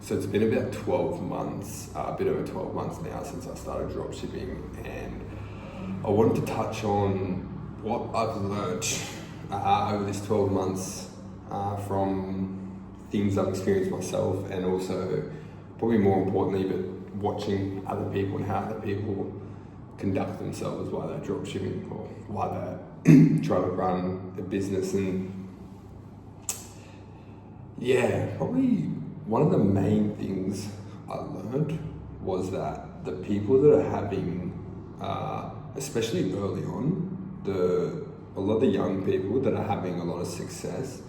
So it's been about 12 months, a bit over 12 months now since I started dropshipping, and I wanted to touch on what I've learned over this 12 months from things I've experienced myself, and also, probably more importantly, but watching other people and how other people conduct themselves while they're dropshipping or while they're trying to run a business. And yeah, probably one of the main things I learned was that the people that are having, especially early on, a lot of the young people that are having a lot of success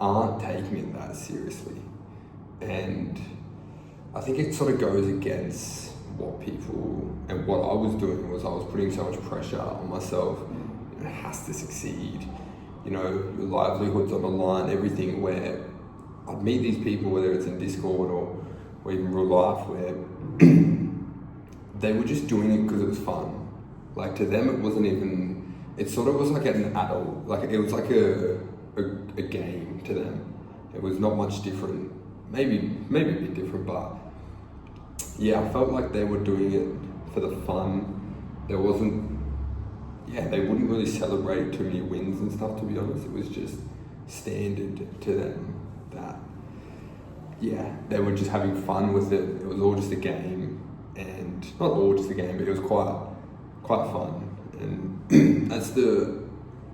aren't taking it that seriously. And I think it sort of goes against what people, and what I was doing was I was putting so much pressure on myself. It has to succeed, your livelihood's on the line, everything, where I'd meet these people, whether it's in Discord or even real life, where they were just doing it because it was fun. Like, to them, it wasn't even, it sort of was like an adult, like it was like a game to them. It was not much different, maybe a bit different, but yeah, I felt like they were doing it for the fun. There wasn't, they wouldn't really celebrate too many wins and stuff, to be honest. It was just standard to them that, they were just having fun with it. It was all just a game, and not all just a game, but it was quite fun. And that's the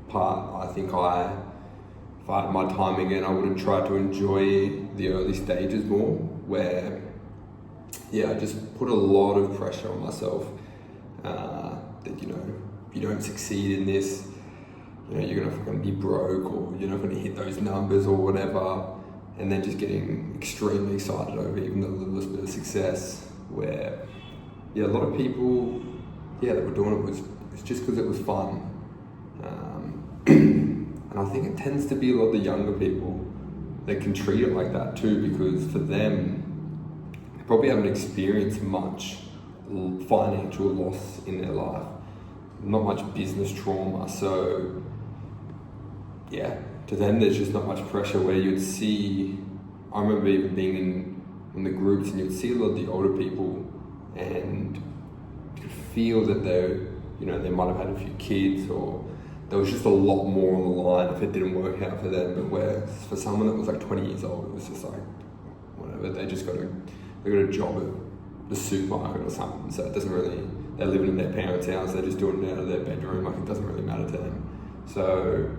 part I think if I had my time again, I would have tried to enjoy the early stages more, where I just put a lot of pressure on myself that, if you don't succeed in this, you're gonna be broke, or you're not gonna hit those numbers or whatever. And then just getting extremely excited over even the littlest bit of success, where a lot of people that were doing it was just because it was fun. And I think it tends to be a lot of the younger people that can treat it like that too, because for them, they probably haven't experienced much financial loss in their life, not much business trauma. So to them, there's just not much pressure, where you'd see, I remember even being in the groups, and you'd see a lot of the older people, and you could feel that they might have had a few kids, or there was just a lot more on the line if it didn't work out for them. But where for someone that was like 20 years old, it was just like, whatever, they got a job at the supermarket or something, so it doesn't really, they're living in their parents' house, they're just doing it out of their bedroom, like it doesn't really matter to them. So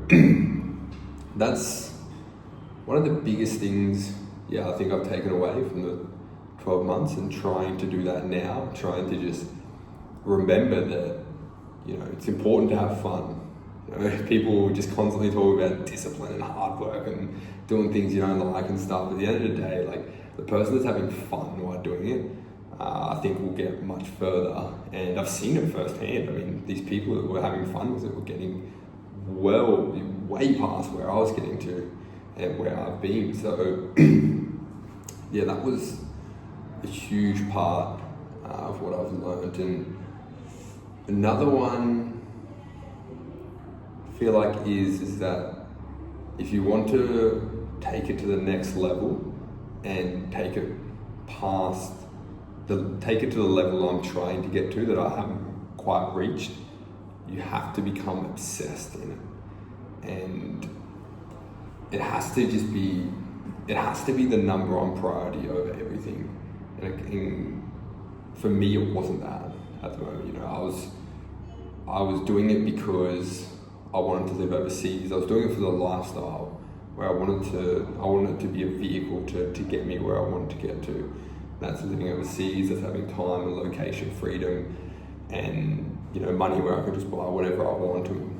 that's one of the biggest things, I think I've taken away from the 12 months, and trying to do that now, trying to just remember that, it's important to have fun. People just constantly talk about discipline and hard work and doing things you don't like and stuff. At the end of the day, like, the person that's having fun while doing it, I think will get much further. And I've seen it firsthand. I mean, these people that were having fun with it were getting way past where I was getting to and where I've been. So that was a huge part of what I've learned. And another one I feel like is that if you want to take it to the next level and take it to the level I'm trying to get to, that I haven't quite reached, you have to become obsessed in it. And it has to be the number one priority over everything. And for me, it wasn't that at the moment. I was doing it because I wanted to live overseas. I was doing it for the lifestyle, where I wanted it to be a vehicle to get me where I wanted to get to. That's living overseas, that's having time and location freedom, and money where I could just buy whatever I want to.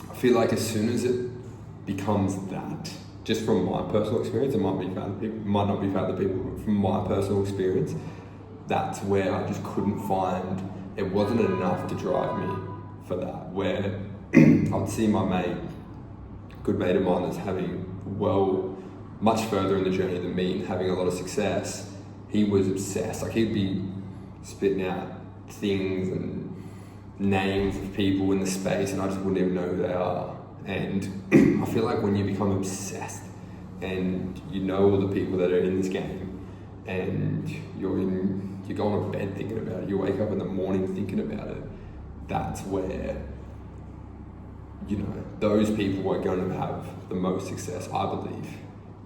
I feel like as soon as it becomes that, just from my personal experience, it might not be for other people, but from my personal experience, that's where I just couldn't find, it wasn't enough to drive me for that. Where I'd see my mate, good mate of mine, that's having much further in the journey than me and having a lot of success. He was obsessed. Like, he'd be spitting out things and names of people in the space, and I just wouldn't even know who they are. And I feel like when you become obsessed and you know all the people that are in this game, and you're going to bed thinking about it, you wake up in the morning thinking about it, that's where, you know, those people are going to have the most success, I believe.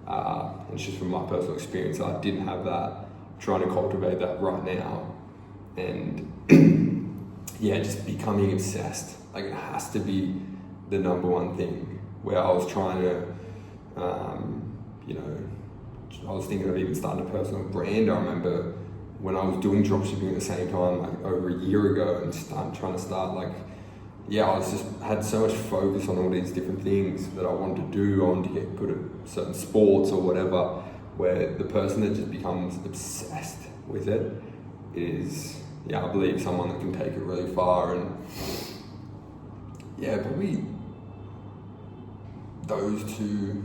And it's just from my personal experience, I didn't have that. I'm trying to cultivate that right now. And yeah, just becoming obsessed. Like, it has to be the number one thing. Where I was trying to, you know, I was thinking of even starting a personal brand. I remember when I was doing dropshipping at the same time, like over a year ago, and trying to start, like, yeah, I was just had so much focus on all these different things that I wanted to do. I wanted to get good at certain sports or whatever, where the person that just becomes obsessed with it is, yeah, I believe someone that can take it really far. And yeah, probably those two,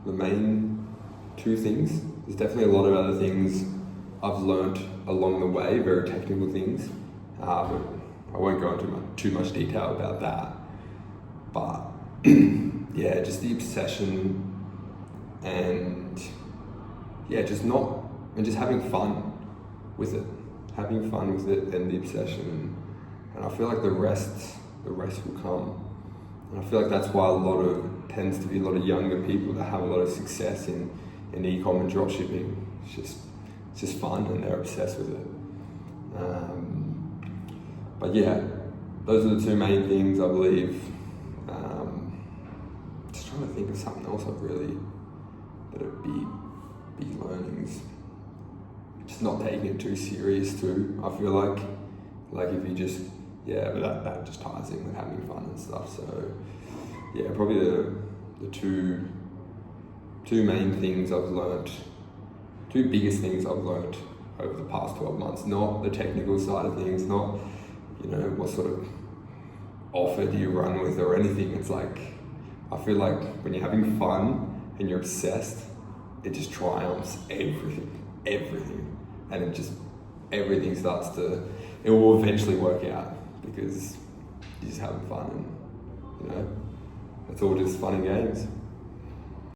the main two things. There's definitely a lot of other things I've learnt along the way, very technical things, but I won't go into too much detail about that. But yeah, just the obsession, and yeah, just having fun with it, and the obsession, and I feel like the rest will come. And I feel like that's why tends to be a lot of younger people that have a lot of success in e-com and dropshipping. It's just fun, and they're obsessed with it. But yeah, those are the two main things, I believe. Just trying to think of something else that are big learnings. Just not taking it too serious too. I feel like if you just, yeah, but that just ties in with having fun and stuff. So yeah, probably the two main things I've learnt, two biggest things I've learnt over the past 12 months, not the technical side of things, not, you know, what sort of offer do you run with or anything. It's like, I feel like when you're having fun and you're obsessed, it just triumphs everything. And everything starts to, it will eventually work out because you're just having fun, and, you know, it's all just fun and games.